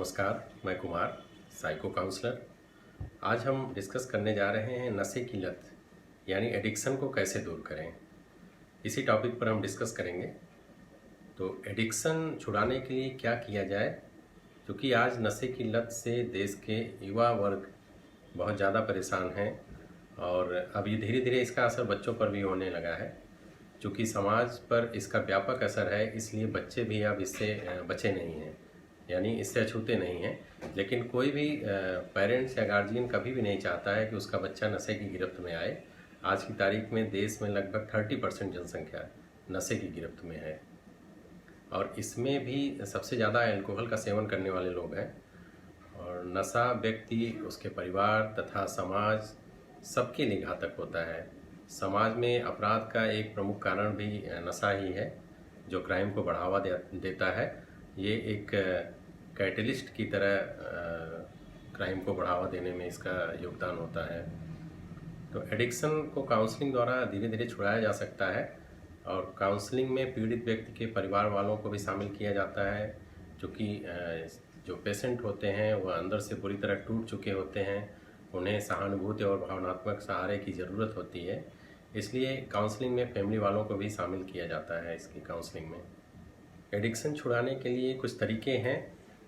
नमस्कार, मैं Kumar, psycho counsellor. आज हम डिस्कस करने जा रहे हैं नशे की लत यानी एडिक्शन को कैसे दूर करें। इसी टॉपिक पर हम डिस्कस करेंगे। तो एडिक्शन छुड़ाने के लिए क्या किया जाए, क्योंकि आज नशे की लत से देश के युवा वर्ग बहुत ज़्यादा परेशान हैं और अब ये धीरे धीरे इसका असर बच्चों पर भी होने लगा है। चूँकि समाज पर इसका व्यापक असर है, इसलिए बच्चे भी अब इससे बचे नहीं हैं, यानी इससे अछूते नहीं हैं। लेकिन कोई भी पेरेंट्स या गार्जियन कभी भी नहीं चाहता है कि उसका बच्चा नशे की गिरफ्त में आए। आज की तारीख में देश में लगभग 30% जनसंख्या नशे की गिरफ्त में है और इसमें भी सबसे ज़्यादा अल्कोहल का सेवन करने वाले लोग हैं। और नशा व्यक्ति, उसके परिवार तथा समाज सबके लिए घातक होता है। समाज में अपराध का एक प्रमुख कारण भी नशा ही है, जो क्राइम को बढ़ावा देता है। ये एक कैटलिस्ट की तरह क्राइम को बढ़ावा देने में इसका योगदान होता है। तो एडिक्शन को काउंसलिंग द्वारा धीरे धीरे छुड़ाया जा सकता है और काउंसलिंग में पीड़ित व्यक्ति के परिवार वालों को भी शामिल किया जाता है, क्योंकि जो पेशेंट होते हैं वह अंदर से पूरी तरह टूट चुके होते हैं। उन्हें सहानुभूति और भावनात्मक सहारे की ज़रूरत होती है, इसलिए काउंसलिंग में फैमिली वालों को भी शामिल किया जाता है इसकी काउंसलिंग में। एडिक्शन छुड़ाने के लिए कुछ तरीके हैं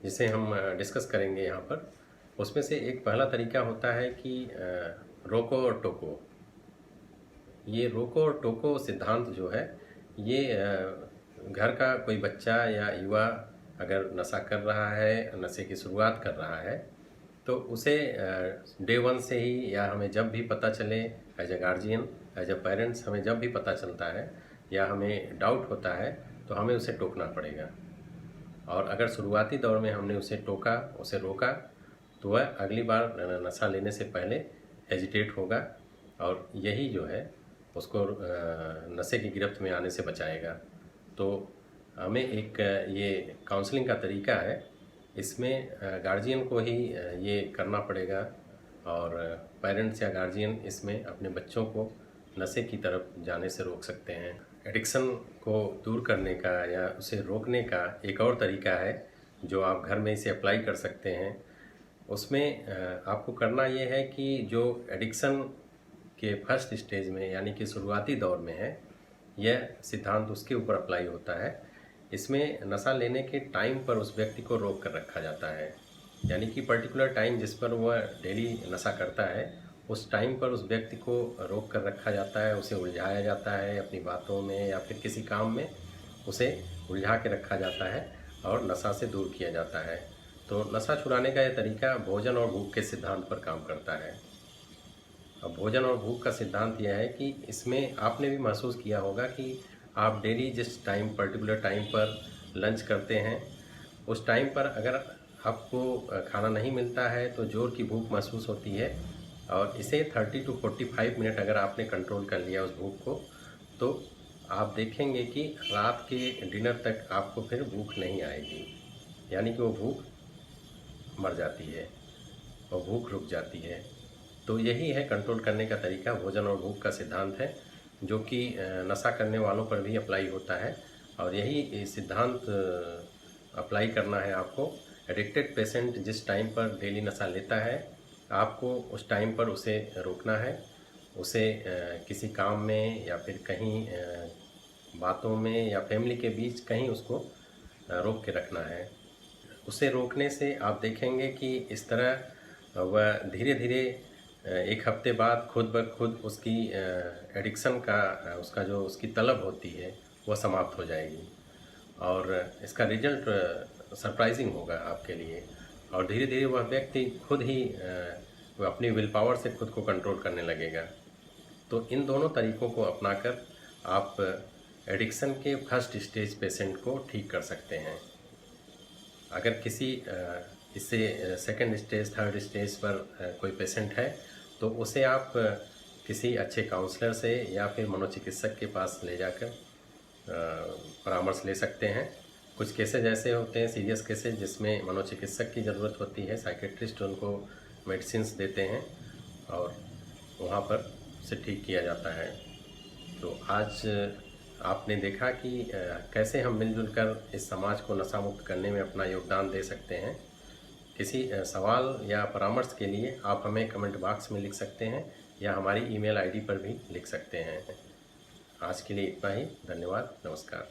जिसे हम डिस्कस करेंगे यहाँ पर। उसमें से एक पहला तरीका होता है कि रोको और टोको। ये रोको और टोको सिद्धांत जो है, ये घर का कोई बच्चा या युवा अगर नशा कर रहा है, नशे की शुरुआत कर रहा है, तो उसे डे वन से ही, या हमें जब भी पता चले as a guardian, as a parents, हमें जब भी पता चलता है या हमें डाउट होता है तो हमें उसे टोकना पड़ेगा। और अगर शुरुआती दौर में हमने उसे टोका, उसे रोका, तो वह अगली बार नशा लेने से पहले हेजिटेट होगा और यही जो है उसको नशे की गिरफ्त में आने से बचाएगा। तो हमें एक ये काउंसलिंग का तरीका है, इसमें गार्जियन को ही ये करना पड़ेगा और पेरेंट्स या गार्जियन इसमें अपने बच्चों को नशे की तरफ जाने से रोक सकते हैं। एडिक्शन को दूर करने का या उसे रोकने का एक और तरीका है जो आप घर में इसे अप्लाई कर सकते हैं। उसमें आपको करना ये है कि जो एडिक्शन के फर्स्ट स्टेज में यानी कि शुरुआती दौर में है, यह सिद्धांत उसके ऊपर अप्लाई होता है। इसमें नशा लेने के टाइम पर उस व्यक्ति को रोक कर रखा जाता है, यानी कि पर्टिकुलर टाइम जिस पर वह डेली नशा करता है, उस टाइम पर उस व्यक्ति को रोक कर रखा जाता है, उसे उलझाया जाता है अपनी बातों में या फिर किसी काम में उसे उलझा के रखा जाता है और नशा से दूर किया जाता है। तो नशा छुड़ाने का यह तरीका भोजन और भूख के सिद्धांत पर काम करता है। अब भोजन और भूख का सिद्धांत यह है कि इसमें आपने भी महसूस किया होगा कि आप डेली जिस टाइम, पर्टिकुलर टाइम पर लंच करते हैं, उस टाइम पर अगर आपको खाना नहीं मिलता है तो ज़ोर की भूख महसूस होती है और इसे 30 to 45 मिनट अगर आपने कंट्रोल कर लिया उस भूख को, तो आप देखेंगे कि रात के डिनर तक आपको फिर भूख नहीं आएगी, यानी कि वो भूख मर जाती है और भूख रुक जाती है। तो यही है कंट्रोल करने का तरीका, भोजन और भूख का सिद्धांत है, जो कि नशा करने वालों पर भी अप्लाई होता है और यही सिद्धांत अप्लाई करना है आपको। एडिक्टेड पेशेंट जिस टाइम पर डेली नशा लेता है, आपको उस टाइम पर उसे रोकना है, उसे किसी काम में या फिर कहीं बातों में या फैमिली के बीच कहीं उसको रोक के रखना है। उसे रोकने से आप देखेंगे कि इस तरह वह धीरे धीरे एक हफ्ते बाद खुद ब खुद उसकी एडिक्शन का उसका जो उसकी तलब होती है वह समाप्त हो जाएगी और इसका रिजल्ट सरप्राइजिंग होगा आपके लिए। और धीरे धीरे वह व्यक्ति खुद ही वह अपनी विल पावर से खुद को कंट्रोल करने लगेगा। तो इन दोनों तरीकों को अपनाकर आप एडिक्शन के फर्स्ट स्टेज पेशेंट को ठीक कर सकते हैं। अगर किसी इससे सेकंड स्टेज, थर्ड स्टेज पर कोई पेशेंट है, तो उसे आप किसी अच्छे काउंसलर से या फिर मनोचिकित्सक के पास ले जाकर परामर्श ले सकते हैं। कुछ केसेज ऐसे होते हैं, सीरियस केसेज, जिसमें मनोचिकित्सक की ज़रूरत होती है। साइकेट्रिस्ट उनको मेडिसिन्स देते हैं और वहाँ पर उसे ठीक किया जाता है। तो आज आपने देखा कि कैसे हम मिलजुल कर इस समाज को नशा मुक्त करने में अपना योगदान दे सकते हैं। किसी सवाल या परामर्श के लिए आप हमें कमेंट बॉक्स में लिख सकते हैं या हमारी ईमेल आईडी पर भी लिख सकते हैं। आज के लिए इतना ही। धन्यवाद। नमस्कार।